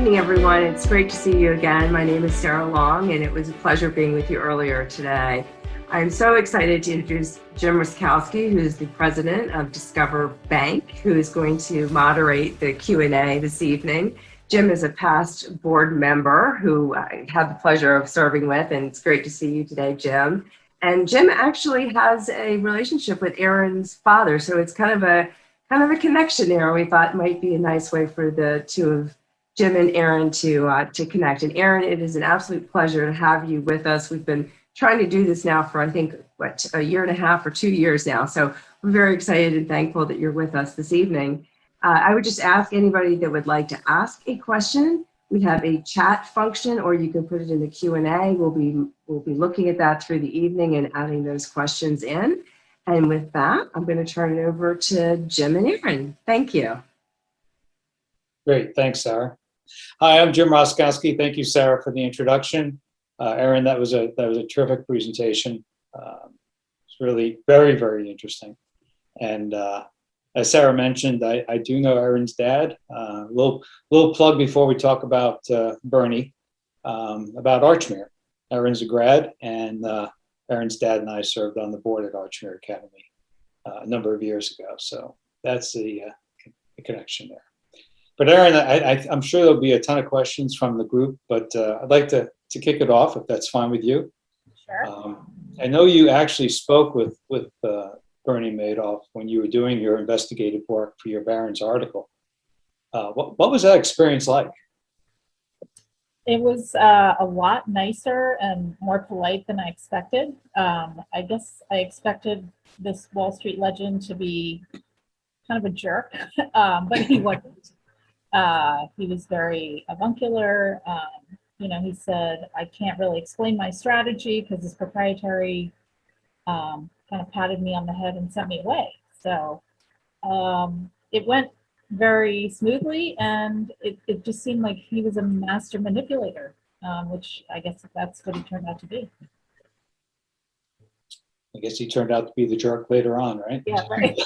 evening, everyone. It's great to see you again. My name is Sarah Long, and it was a pleasure being with you earlier today. I'm so excited to introduce Jim Roszkowski, who is the president of Discover Bank, who is going to moderate the Q&A this evening. Jim is a past board member who I had the pleasure of serving with, and it's great to see you today, Jim. And Jim actually has a relationship with Erin's father, so it's kind of a connection there. We thought might be a nice way for the two of Jim and Erin to connect. And Erin, it is an absolute pleasure to have you with us. We've been trying to do this now for, I think, a year and a half or 2 years now. So we're very excited and thankful that you're with us this evening. I would just ask anybody that would like to ask a question. We have a chat function, or you can put it in the Q&A. We'll be looking at that through the evening and adding those questions in. And with that, I'm going to turn it over to Jim and Erin. Thank you. Great, thanks, Sarah. Hi, I'm Jim Roszkowski. Thank you, Sarah, for the introduction. Erin, that was a terrific presentation. It's really very, very interesting. And as Sarah mentioned, I do know Erin's dad. Little plug before we talk about Bernie, about Archmere. Erin's a grad, and Erin's dad and I served on the board at Archmere Academy a number of years ago. So that's the connection there. But Erin, I'm sure there'll be a ton of questions from the group, but I'd like to kick it off, if that's fine with you. Sure. I know you actually spoke with Bernie Madoff when you were doing your investigative work for your Barron's article. What was that experience like? It was a lot nicer and more polite than I expected. I guess I expected this Wall Street legend to be kind of a jerk, but he wasn't. He was very avuncular. He said, I can't really explain my strategy because it's proprietary. Kind of patted me on the head and sent me away. So it went very smoothly, and it just seemed like he was a master manipulator, which I guess that's what he turned out to be. I guess he turned out to be the jerk later on, right? Yeah, right.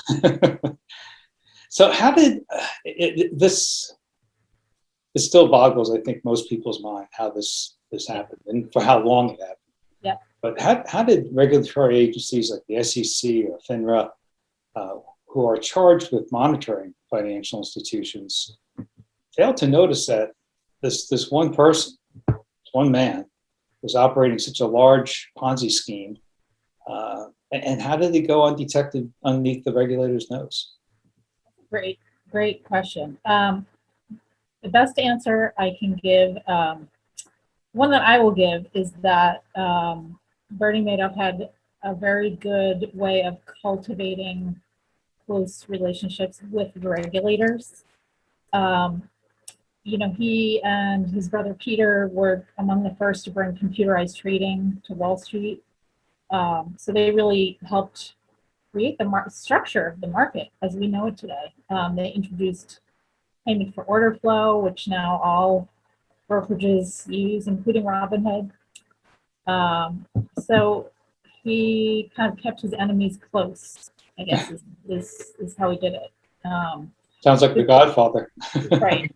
So how did this still boggles, I think, most people's mind, how this happened and for how long it happened. Yeah. But how did regulatory agencies like the SEC or FINRA, who are charged with monitoring financial institutions, fail to notice that this one person, one man, was operating such a large Ponzi scheme? And how did they go undetected underneath the regulator's nose? Great question. The best answer I can give, one that I will give, is that Bernie Madoff had a very good way of cultivating close relationships with regulators. He and his brother Peter were among the first to bring computerized trading to Wall Street. So they really helped create the structure of the market as we know it today. They introduced payment for order flow, which now all brokerages use, including Robinhood. So he kind of kept his enemies close, I guess, is how he did it. Sounds like The Godfather. Right.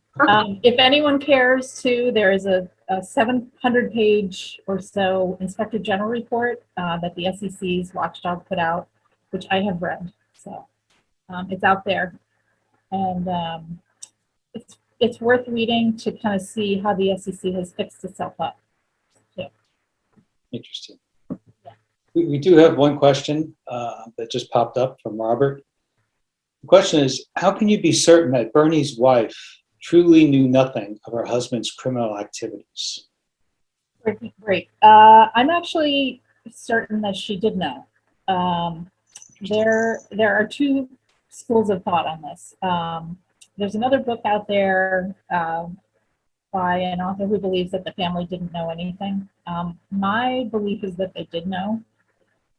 If anyone cares to, there is a 700-page or so Inspector General report that the SEC's watchdog put out, which I have read. So it's out there. And it's worth reading to kind of see how the SEC has fixed itself up. Yeah. Interesting. Yeah. We do have one question that just popped up from Robert. The question is, how can you be certain that Bernie's wife truly knew nothing of her husband's criminal activities? Great. I'm actually certain that she did know. There are two schools of thought on this. There's another book out there by an author who believes that the family didn't know anything. My belief is that they did know.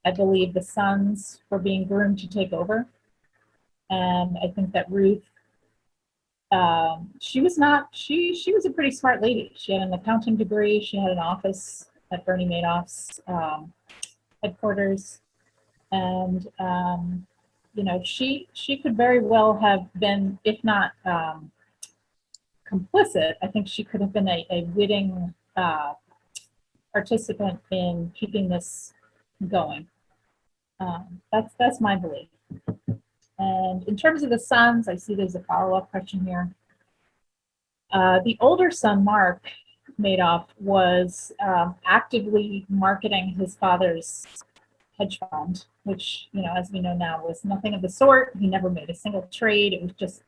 I believe the sons were being groomed to take over. And I think that Ruth, she was a pretty smart lady. She had an accounting degree. She had an office at Bernie Madoff's headquarters. And she could very well have been, if not complicit. I think she could have been a witting participant in keeping this going. That's my belief. And in terms of the sons, I see there's a follow-up question here. The older son, Mark Madoff, was actively marketing his father's hedge fund, which, as we know now, was nothing of the sort. He never made a single trade. It was just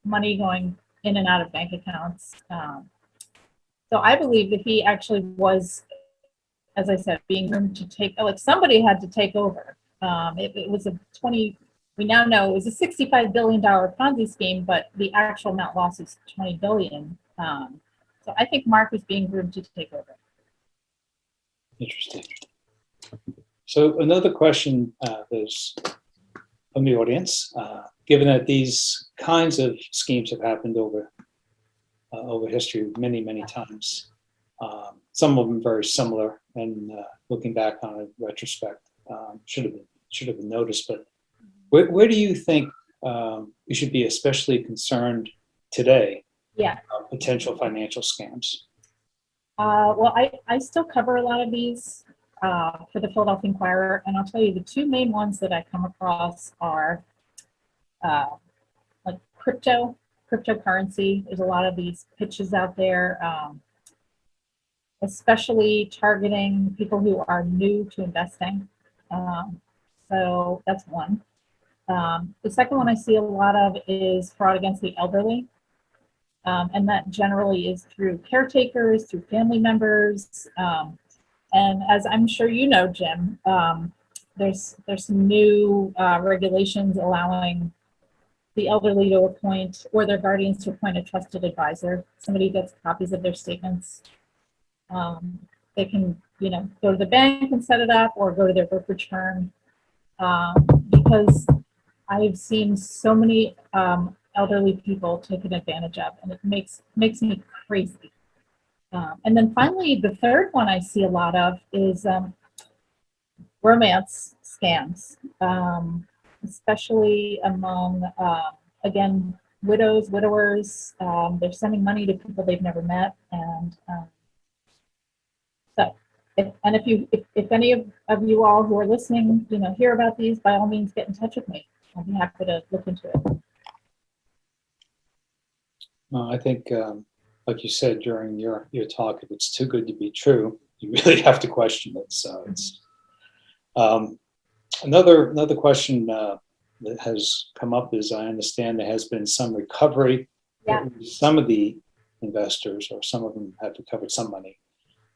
money going in and out of bank accounts. So I believe that he actually was, as I said, being groomed to take, like somebody had to take over. It was we now know it was a $65 billion Ponzi scheme, but the actual amount lost is $20 billion. So I think Mark was being groomed to take over. Interesting. So another question is from the audience. Given that these kinds of schemes have happened over history many, many times, some of them very similar, and looking back on it in retrospect, should have been noticed. But where do you think we should be especially concerned today? Yeah. About potential financial scams. Well, I still cover a lot of these for the Philadelphia Inquirer, and I'll tell you the two main ones that I come across are like cryptocurrency. There's a lot of these pitches out there, especially targeting people who are new to investing. So that's one. The second one I see a lot of is fraud against the elderly. And that generally is through caretakers, through family members. And as I'm sure you know, Jim, there's some new regulations allowing the elderly to appoint, or their guardians to appoint, a trusted advisor. Somebody gets copies of their statements. They can, go to the bank and set it up, or go to their brokerage firm. Because I've seen so many elderly people taken advantage of, and it makes me crazy. And then finally, the third one I see a lot of is romance scams, especially among, again, widows, widowers. They're sending money to people they've never met, and so. If any of you all who are listening, hear about these, by all means, get in touch with me. I'll be happy to look into it. Well, I think, like you said during your talk, if it's too good to be true, you really have to question it. So it's another question that has come up is, I understand there has been some recovery. Yeah. Some of the investors, or some of them have recovered some money.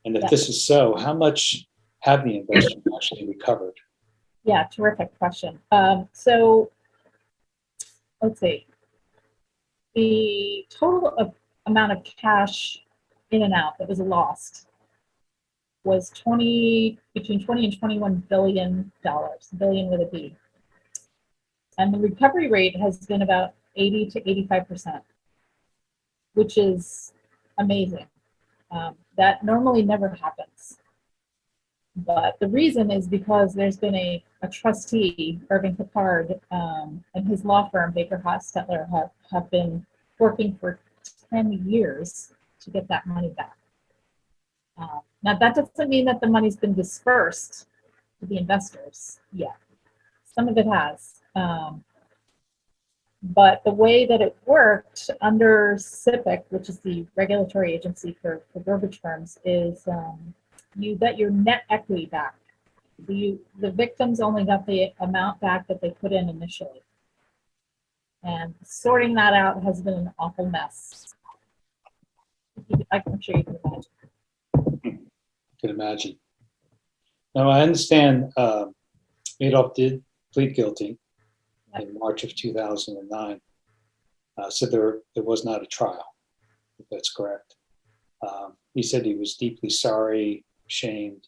And if Yeah. this is so, how much have the investors actually recovered? Yeah, terrific question. So let's see. The total amount of cash in and out that was lost was between 20 and $21 billion, billion with a B. And the recovery rate has been about 80 to 85%, which is amazing. That normally never happens. But the reason is because there's been a trustee, Irving Picard, and his law firm, Baker Hostetler, have been working for 10 years to get that money back. Now, that doesn't mean that the money's been dispersed to the investors yet. Some of it has. But the way that it worked under SIPC, which is the regulatory agency for brokerage firms, is you get your net equity back. The victims only got the amount back that they put in initially. And sorting that out has been an awful mess. I'm sure you can imagine. I can imagine. Now, I understand Madoff did plead guilty in March of 2009. So there was not a trial, if that's correct. He said he was deeply sorry, ashamed.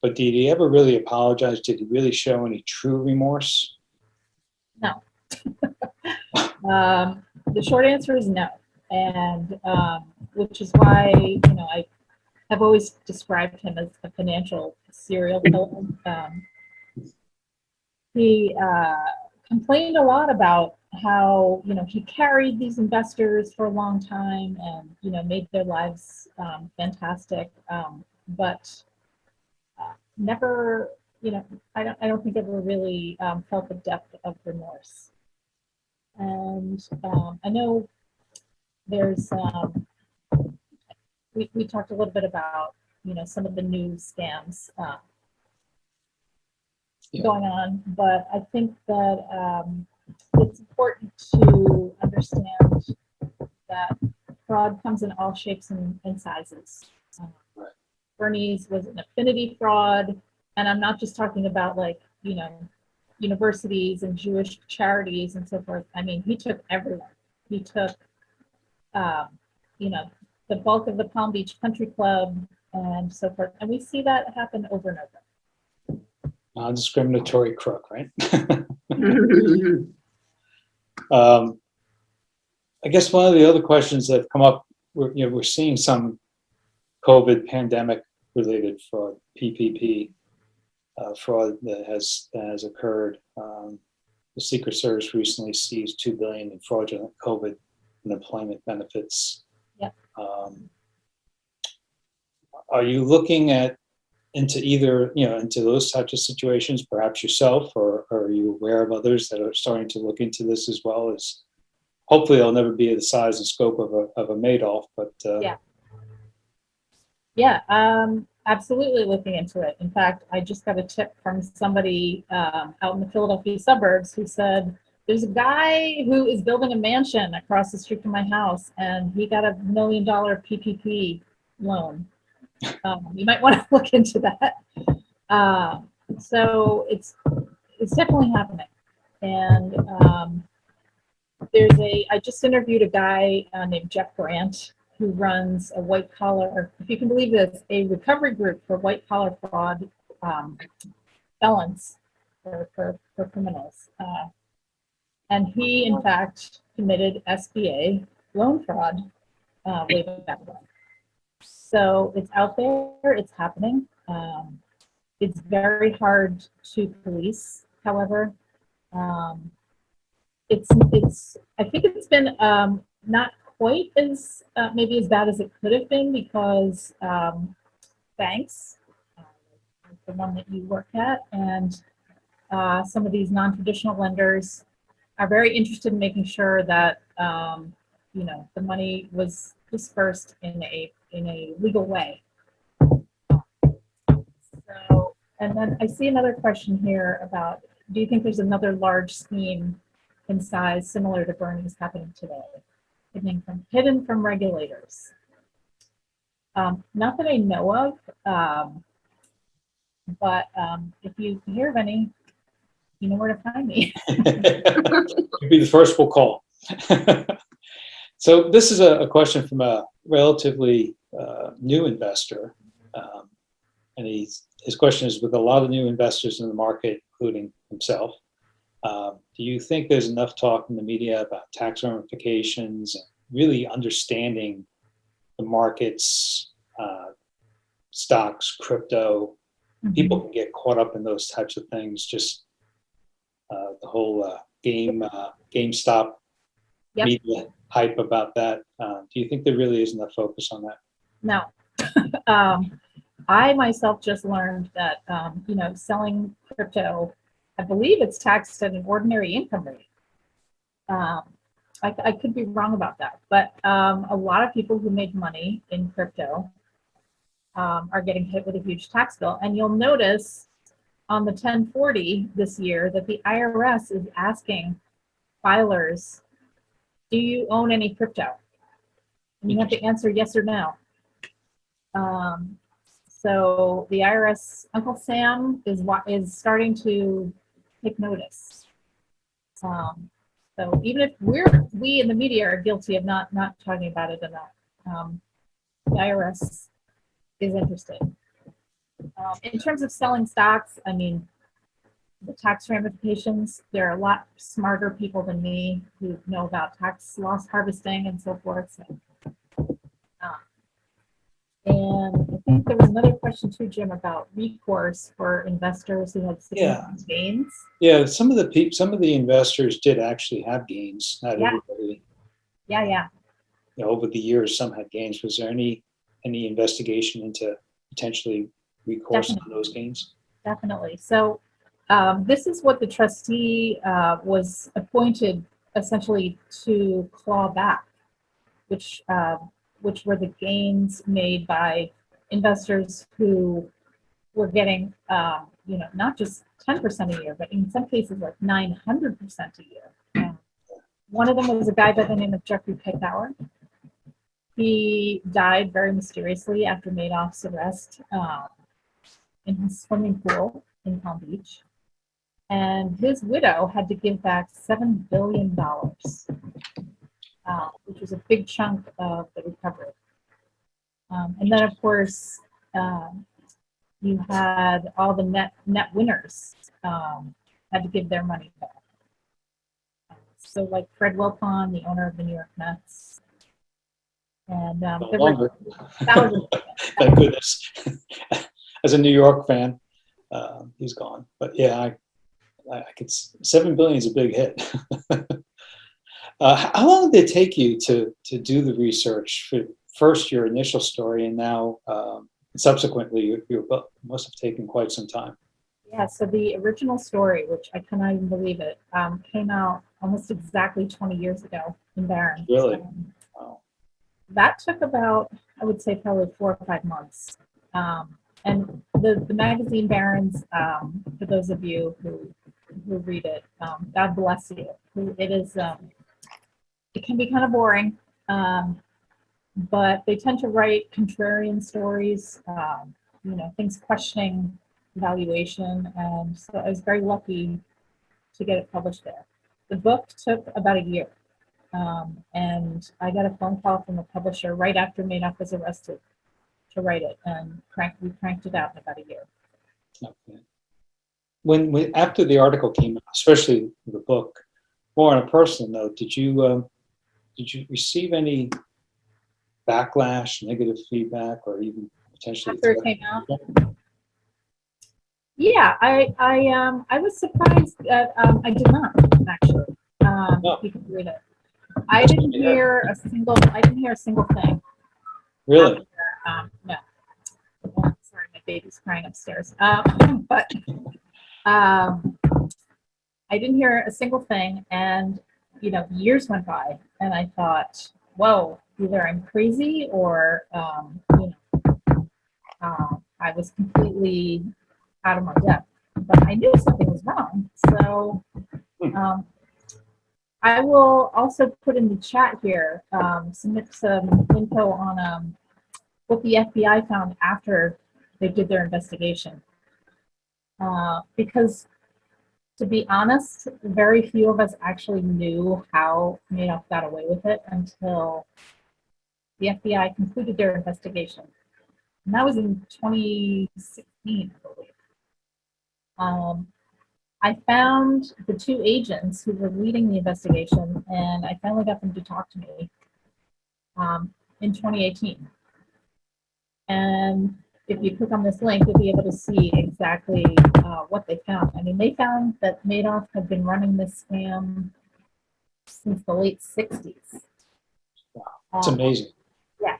But did he ever really apologize? Did he really show any true remorse? No. The short answer is no. And which is why, I have always described him as a financial serial killer. He complained a lot about how, he carried these investors for a long time and, made their lives fantastic. But never, I don't think ever really felt the depth of remorse. And I know there's, we talked a little bit about, some of the new scams going on, but I think that it's important to understand that fraud comes in all shapes and sizes. Right. Bernie's was an affinity fraud, and I'm not just talking about universities and Jewish charities and so forth. I mean, he took everyone. He took, the bulk of the Palm Beach Country Club and so forth. And we see that happen over and over. Non-discriminatory crook, right? I guess one of the other questions that have come up, we're seeing some COVID pandemic related fraud, PPP fraud that has occurred. The Secret Service recently seized $2 billion in fraudulent COVID unemployment benefits. Yep. Are you looking into either, into those types of situations, perhaps yourself, or are you aware of others that are starting to look into this as well? As hopefully they'll never be the size and scope of a Madoff, but absolutely looking into it. In fact, I just got a tip from somebody out in the Philadelphia suburbs who said, there's a guy who is building a mansion across the street from my house, and he got $1 million PPP loan. You might want to look into that. So it's definitely happening. And I just interviewed a guy named Jeff Grant, who runs a white collar, if you can believe this, a recovery group for white collar fraud felons for criminals. And he, in fact, committed SBA loan fraud way back when. So it's out there, it's happening. It's very hard to police, however. I think it's been not quite as maybe as bad as it could have been because banks, the one that you work at, and some of these non-traditional lenders are very interested in making sure that the money was dispersed in a legal way. So, and then I see another question here about, do you think there's another large scheme in size similar to Bernie's happening today, hidden from regulators? Not that I know of, but if you hear of any, you know where to find me. You'll be the first we'll call. So this is a question from a relatively new investor. And his question is, with a lot of new investors in the market, including himself, do you think there's enough talk in the media about tax ramifications and really understanding the markets, stocks, crypto? Mm-hmm. People can get caught up in those types of things, just the whole GameStop media hype about that. Do you think there really is enough focus on that? No. I myself just learned that, selling crypto, I believe it's taxed at an ordinary income rate. I could be wrong about that, but a lot of people who made money in crypto are getting hit with a huge tax bill. And you'll notice on the 1040 this year that the IRS is asking filers, do you own any crypto? And you have to answer yes or no. So the IRS, Uncle Sam is starting to take notice. So even if we in the media are guilty of not talking about it enough, the IRS is interested. In terms of selling stocks, I mean, the tax ramifications, there are a lot smarter people than me who know about tax loss harvesting and so forth. So, and think there was another question too, Jim, about recourse for investors who had Yeah. significant gains. Yeah, some of the investors did actually have gains. Not Yeah. everybody. Yeah. You know, over the years, some had gains. Was there any investigation into potentially recourse on those gains? Definitely. So this is what the trustee was appointed essentially to claw back, which were the gains made by investors who were getting, not just 10% a year, but in some cases like 900% a year. One of them was a guy by the name of Jeffrey Paytower. He died very mysteriously after Madoff's arrest in his swimming pool in Palm Beach. And his widow had to give back $7 billion, which was a big chunk of the recovery. And then, of course, you had all the net winners had to give their money back. So, like Fred Wilpon, the owner of the New York Mets, and there were thousands. Thank goodness. As a New York fan, he's gone. But yeah, I could. $7 billion is a big hit. How long did it take you to do the research for first your initial story, and now subsequently your book? Must have taken quite some time. Yeah. So the original story, which I cannot even believe it, came out almost exactly 20 years ago in Barron's. Really? Wow. That took about, I would say, probably 4 or 5 months. And the magazine Barron's, for those of you who read it, God bless you. It is, it can be kind of boring, but they tend to write contrarian stories, things questioning valuation. And so I was very lucky to get it published there. The book took about a year. And I got a phone call from the publisher right after Madoff was arrested to write it, and we cranked it out in about a year. Okay. When after the article came out, especially the book, more on a personal note, did you receive any backlash, negative feedback, or even potentially After it came out? Yeah, I was surprised that I did not actually. You can read it. I didn't hear a single thing. Really? No. Sorry, my baby's crying upstairs. But I didn't hear a single thing, and years went by, and I thought, whoa, either I'm crazy or I was completely out of my depth. But I knew something was wrong, so. I will also put in the chat here some info on what the FBI found after they did their investigation. Because, to be honest, very few of us actually knew how Madoff got away with it until the FBI concluded their investigation. And that was in 2016, I believe. I found the 2 agents who were leading the investigation, and I finally got them to talk to me in 2018. And if you click on this link, you'll be able to see exactly what they found. I mean, they found that Madoff had been running this scam since the late 60s. Wow, it's amazing. Yeah.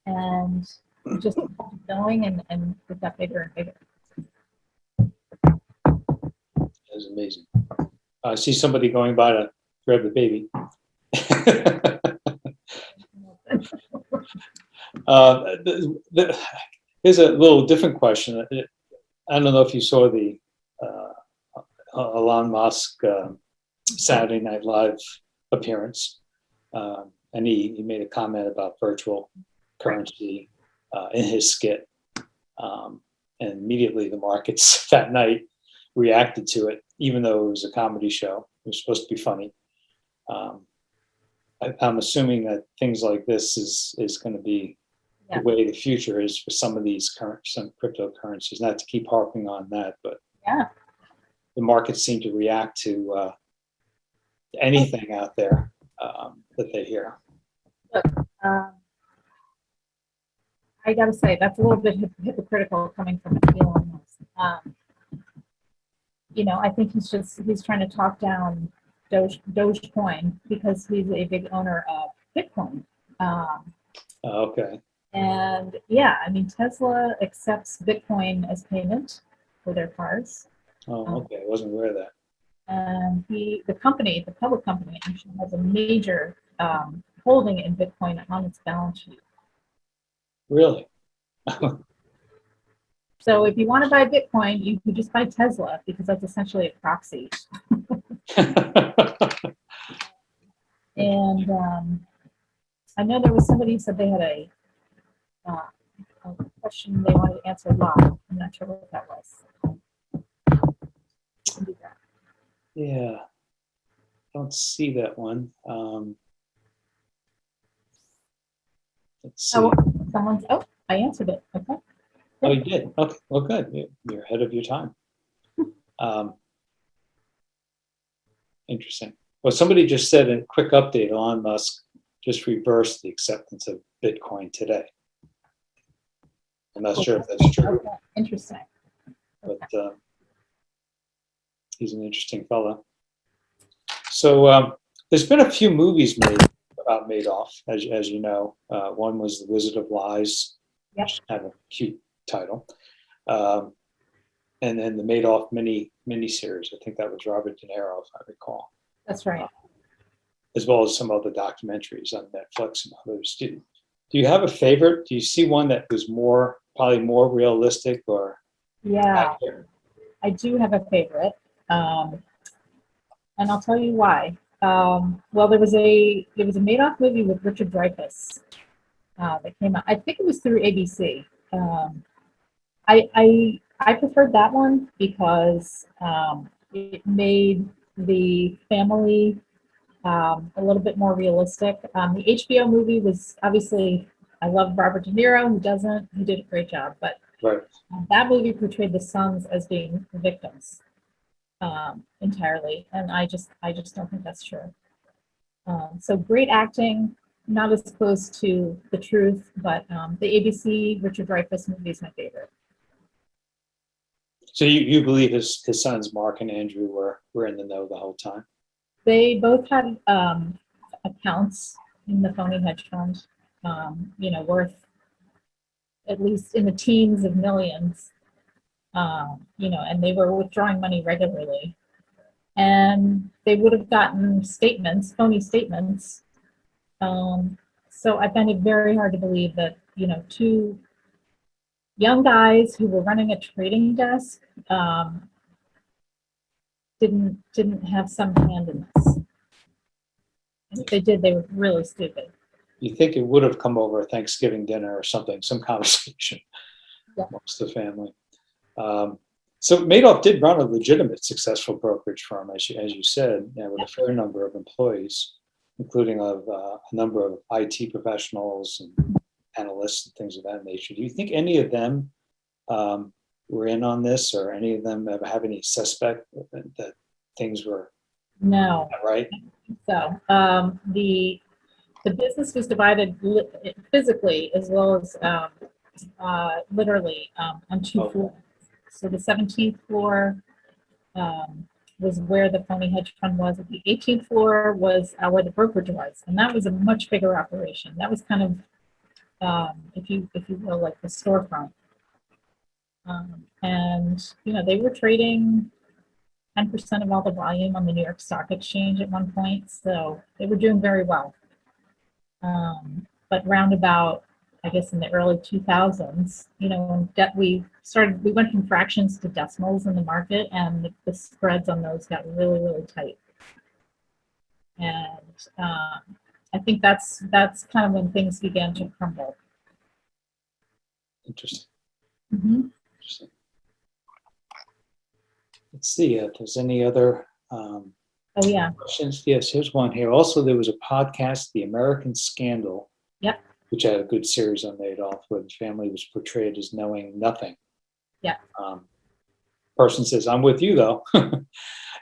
And it just kept going, and it got bigger and bigger. It's amazing. I see somebody going by to grab the baby. Here's a little different question. I don't know if you saw the Elon Musk Saturday Night Live appearance, and he made a comment about virtual currency in his skit, and immediately the markets that night reacted to it, even though it was a comedy show. It was supposed to be funny. I'm assuming that things like this is going to be the way the future is for some of these some cryptocurrencies. Not to keep harping on that, but the markets seem to react to anything out there that they hear. Look, I gotta say, that's a little bit hypocritical coming from Elon Musk. I think he's trying to talk down Dogecoin because he's a big owner of Bitcoin. Okay. And yeah, I mean, Tesla accepts Bitcoin as payment for their cars. Oh, okay. I wasn't aware of that. And the public company, actually has a major holding in Bitcoin on its balance sheet. Really? So if you want to buy Bitcoin, you can just buy Tesla because that's essentially a proxy. And I know there was somebody who said they had a question they wanted to answer live. I'm not sure what that was. You can do that. Yeah. Don't see that one. Let's see. I answered it. Okay. Oh, you did? Okay. Well, good. You're ahead of your time. Interesting. Well, somebody just said a quick update. Elon Musk just reversed the acceptance of Bitcoin today. I'm not sure if that's true. Okay. Interesting. But he's an interesting fellow. So there's been a few movies made about Madoff, as you know. One was The Wizard of Lies, which had a cute title. And then the Madoff miniseries. I think that was Robert De Niro, if I recall. That's right. As well as some other documentaries on Netflix and others. Do you have a favorite? Do you see one that was probably more realistic or? Yeah, accurate? I do have a favorite, and I'll tell you why. Well, there was a Madoff movie with Richard Dreyfuss that came out. I think it was through ABC. I preferred that one because it made the family a little bit more realistic. The HBO movie was obviously, I love Robert De Niro. Who doesn't? He did a great job, but Right. that movie portrayed the sons as being victims entirely, and I just don't think that's true. So great acting, not as close to the truth, but the ABC Richard Dreyfuss movie is my favorite. So you believe his sons, Mark and Andrew, were in the know the whole time? They both had accounts in the phony hedge fund, worth at least in the teens of millions, and they were withdrawing money regularly. And they would have gotten phony statements. So I find it very hard to believe that, two young guys who were running a trading desk didn't have some hand in this. And if they did, they were really stupid. You think it would have come over a Thanksgiving dinner or something, some conversation amongst the family. So Madoff did run a legitimate, successful brokerage firm, as you said, with a fair number of employees, including a number of IT professionals and analysts and things of that nature. Do you think any of them were in on this, or any of them have any suspect that things were No. not right? So the business was divided physically as well as literally on two floors. So the 17th floor was where the phony hedge fund was. The 18th floor was where the brokerage was, and that was a much bigger operation. That was kind of, if you will, like the storefront. And they were trading 10% of all the volume on the New York Stock Exchange at one point, so they were doing very well. But roundabout, I guess in the early 2000s, when we went from fractions to decimals in the market, and the spreads on those got really, really tight. And I think that's kind of when things began to crumble. Interesting. Mm-hmm. Interesting. Let's see if there's any other questions. Yes, here's one here. Also, there was a podcast, The American Scandal, which had a good series on Madoff, where the family was portrayed as knowing nothing. Person says, "I'm with you, though."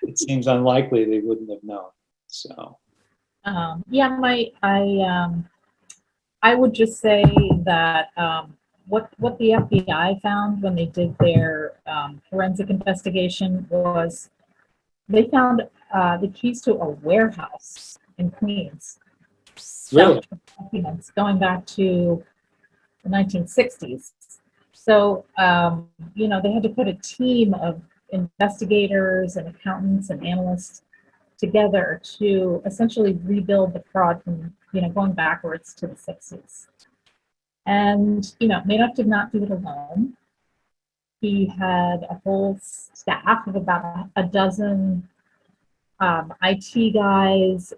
It seems unlikely they wouldn't have known. So, I would just say that what the FBI found when they did their forensic investigation was they found the keys to a warehouse in Queens, Really? stuffed with documents going back to the 1960s. So, they had to put a team of investigators and accountants and analysts together to essentially rebuild the fraud from, going backwards to the 60s. And, Madoff did not do it alone. He had a whole staff of about a dozen IT guys,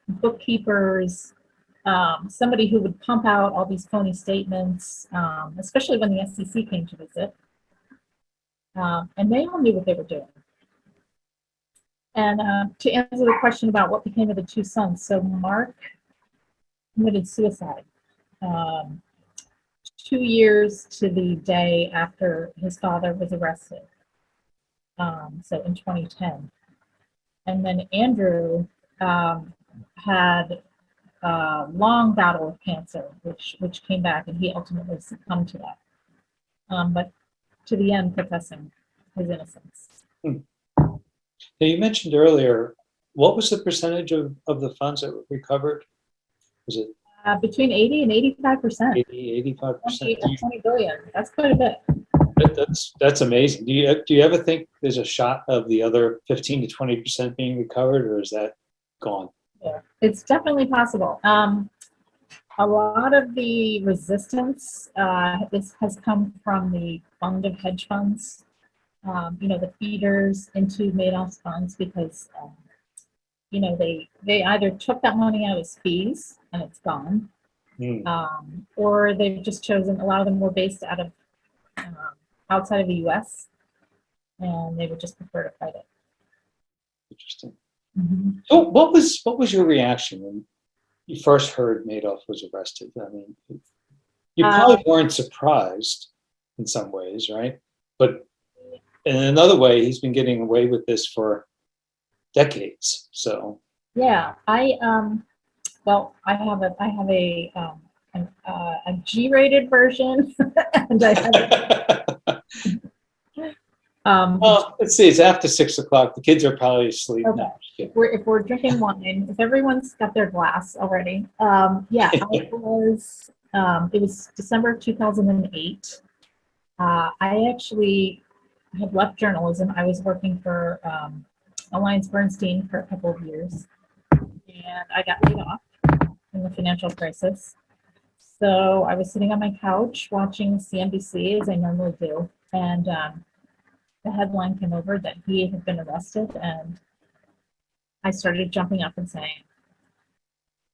bookkeepers, somebody who would pump out all these phony statements, especially when the SEC came to visit. And they all knew what they were doing. And to answer the question about what became of the two sons, so Mark committed suicide 2 years to the day after his father was arrested, so in 2010. And then Andrew had a long battle with cancer, which came back, and he ultimately succumbed to that. But to the end, professing his innocence. Now, you mentioned earlier, what was the percentage of the funds that were recovered? Was it Between 80 and 85%. 80, 85%? 20 billion. That's quite a bit. That's amazing. Do you ever think there's a shot of the other 15 to 20% being recovered, or is that gone? Yeah, it's definitely possible. A lot of the resistance has come from the fund of hedge funds, the feeders into Madoff's funds, because they either took that money out as fees and it's gone, or they've just chosen, a lot of them were based out of outside of the U.S. and they would just prefer to fight it. Interesting. Mm-hmm. So what was your reaction when you first heard Madoff was arrested? I mean, you probably weren't surprised in some ways, right? But in another way, he's been getting away with this for decades. So yeah, I have a G-rated version, and I have well, let's see. It's after 6 o'clock. The kids are probably asleep okay. now. If we're drinking wine, if everyone's got their glass already, it was December of 2008. I actually had left journalism. I was working for Alliance Bernstein for a couple of years, and I got laid off in the financial crisis. So I was sitting on my couch watching CNBC, as I normally do, and the headline came over that he had been arrested, and I started jumping up and saying,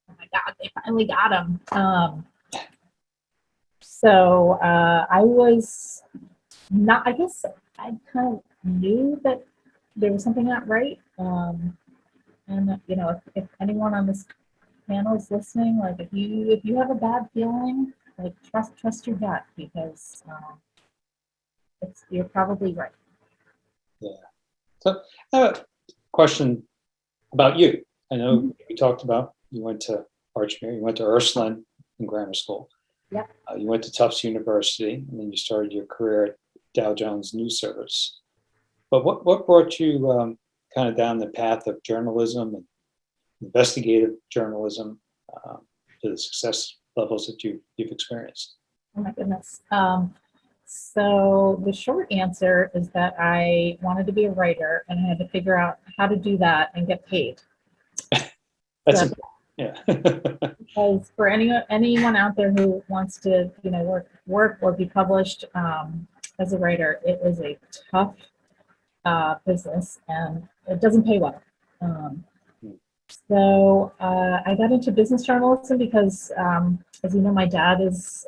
"Oh my God, they finally got him!" So I was not. I guess I kind of knew that there was something not right. And if anyone on this panel is listening, like if you have a bad feeling, like trust your gut, because you're probably right. Yeah. So I have a question about you. I know we talked about you went to Archmere, you went to Ursuline in grammar school. Yep. You went to Tufts University, and then you started your career at Dow Jones News Service. But what brought you kind of down the path of journalism and investigative journalism to the success levels that you've experienced? Oh my goodness. So the short answer is that I wanted to be a writer, and I had to figure out how to do that and get paid. That's So, yeah. because for anyone out there who wants to work or be published as a writer, it is a tough business, and it doesn't pay well. So I got into business journalism because, as you know, my dad is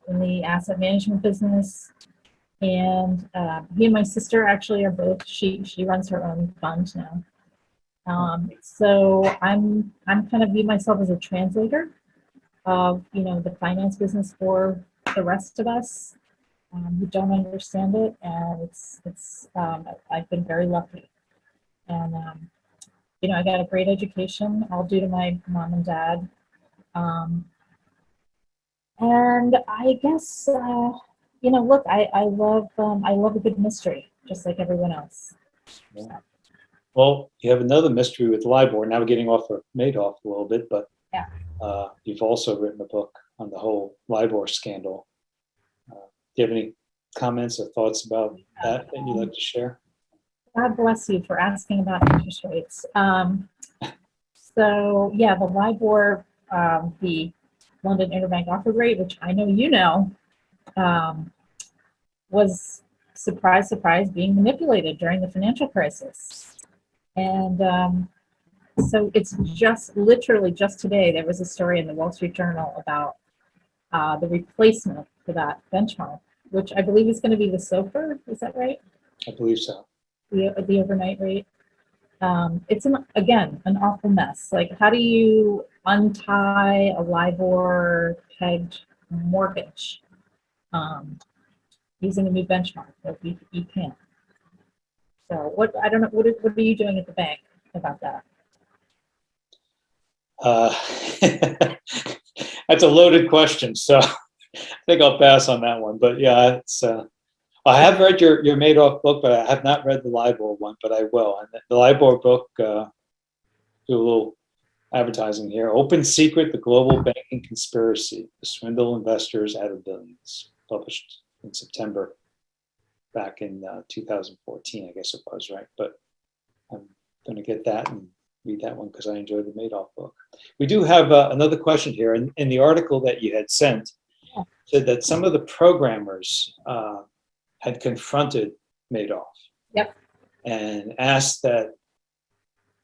in the asset management business, and he and my sister actually are both. She runs her own fund now. So I'm kind of view myself as a translator of the finance business for the rest of us who don't understand it, and I've been very lucky, and I got a great education, all due to my mom and dad, And I guess, look, I love a good mystery, just like everyone else. Yeah. Well, you have another mystery with Libor. Now we're getting off of Madoff a little bit, but Yeah. You've also written a book on the whole Libor scandal. Do you have any comments or thoughts about that you'd like to share? God bless you for asking about interest rates. So yeah, the Libor, the London Interbank Offer Rate, which I know you know, was, surprise, surprise, being manipulated during the financial crisis. And so it's just literally just today, there was a story in the Wall Street Journal about the replacement for that benchmark, which I believe is going to be the SOFR. Is that right? I believe so. The overnight rate. It's again an awful mess. Like, how do you untie a LIBOR pegged mortgage using a new benchmark? Like, you can't. So I don't know. What are you doing at the bank about that? That's a loaded question, so I think I'll pass on that one. But yeah, it's. I have read your Madoff book, but I have not read the Libor one, but I will. And the Libor book, do a little advertising here. Open Secret: The Global Banking Conspiracy to Swindle Investors Out of Billions, published in September, back in 2014, I guess it was, right? But I'm going to get that and read that one because I enjoyed the Madoff book. We do have another question here. In the article that you had sent, said that some of the programmers had confronted Madoff. Yep. And asked that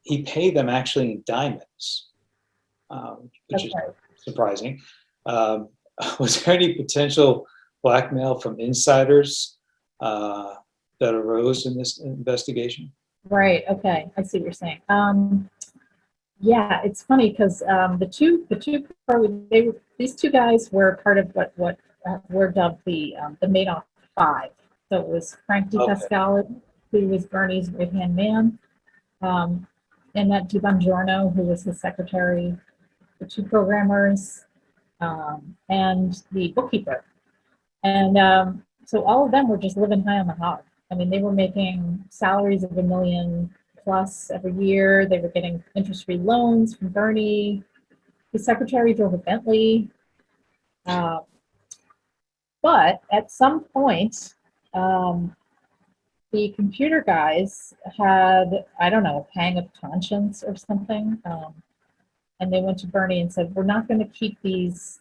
he pay them actually in diamonds, which is surprising. Was there any potential blackmail from insiders that arose in this investigation? Right. Okay. I see what you're saying. Yeah, it's funny because these two guys were part of what were dubbed the Madoff Five. So it was Frank DePasquale, who was Bernie's right-hand man, Annette DiBongiorno, who was his secretary, the two programmers, and the bookkeeper. And so all of them were just living high on the hog. I mean, they were making salaries of $1 million plus every year. They were getting interest-free loans from Bernie. His secretary drove a Bentley. But at some point, the computer guys had, I don't know, a pang of conscience or something. And they went to Bernie and said, we're not going to keep these,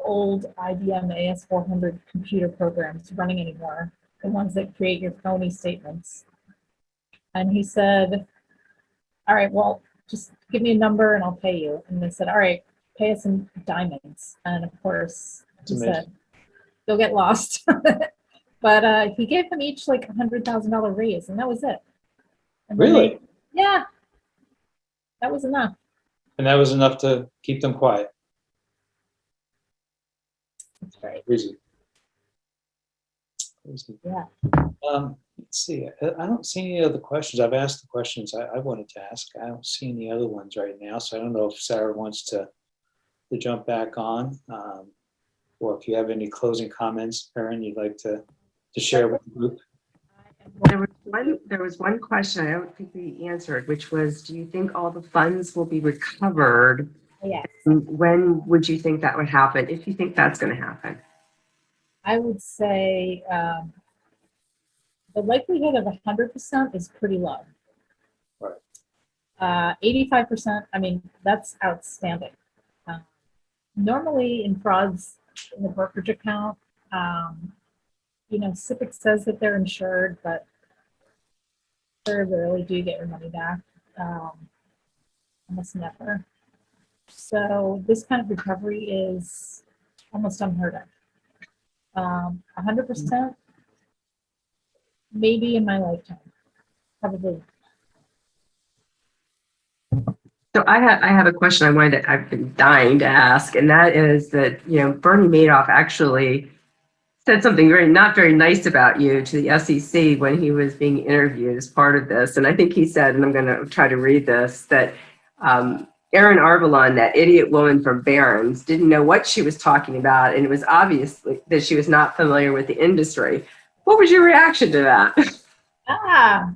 old IBM AS400 computer programs running anymore, the ones that create your phony statements. And he said, all right, well, just give me a number and I'll pay you. And they said, all right, pay us in diamonds. And of course, he said, you'll get lost. But he gave them each like $100,000 raise, and that was it. And really? Yeah, that was enough. And that was enough to keep them quiet. That's right. Crazy. Yeah. Let's see. I don't see any other questions. I've asked the questions I wanted to ask. I don't see any other ones right now, so I don't know if Sarah wants to jump back on, or if you have any closing comments, Erin, you'd like to share with the group. There was one question I don't think we answered, which was, do you think all the funds will be recovered? Yes. When would you think that would happen, if you think that's going to happen? I would say the likelihood of 100% is pretty low. Right. 85%, I mean, that's outstanding. Normally in frauds in the brokerage account, SIPC says that they're insured, but very rarely do you get your money back, almost never. So this kind of recovery is almost unheard of. 100%, maybe in my lifetime, probably. So I have a question I've been dying to ask, and that is that, Bernie Madoff actually said something not very nice about you to the SEC when he was being interviewed as part of this. And I think he said, and I'm going to try to read this, that Erin Arvedlund, that idiot woman from Barron's, didn't know what she was talking about, and it was obvious that she was not familiar with the industry. What was your reaction to that? Ah,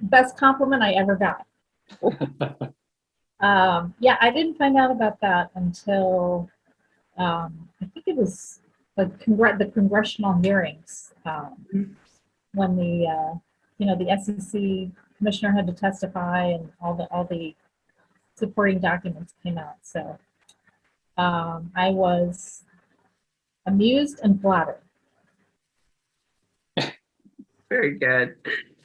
best compliment I ever got. Yeah, I didn't find out about that until I think it was the congressional hearings when the the SEC commissioner had to testify and all the supporting documents came out. So I was amused and flattered. Very good.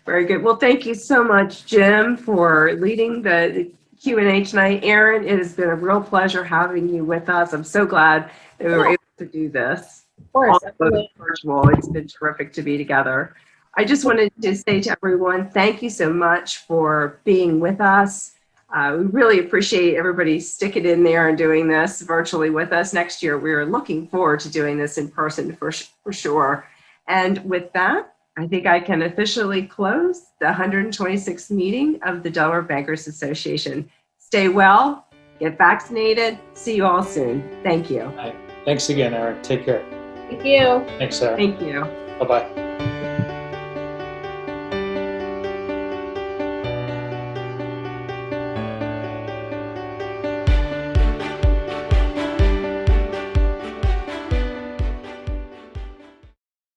Very good. Well, thank you so much, Jim, for leading the Q&A tonight. Erin, it has been a real pleasure having you with us. I'm so glad that we were able to do this. Of course, Although virtual. It's been terrific to be together. I just wanted to say to everyone, thank you so much for being with us. We really appreciate everybody sticking in there and doing this virtually with us. Next year, we're looking forward to doing this in person for sure. And with that, I think I can officially close the 126th meeting of the Delaware Bankers Association. Stay well, get vaccinated. See you all soon. Thank you. Thanks again, Erin. Take care. thank you. Thanks, Sarah. Thank you. Bye-bye.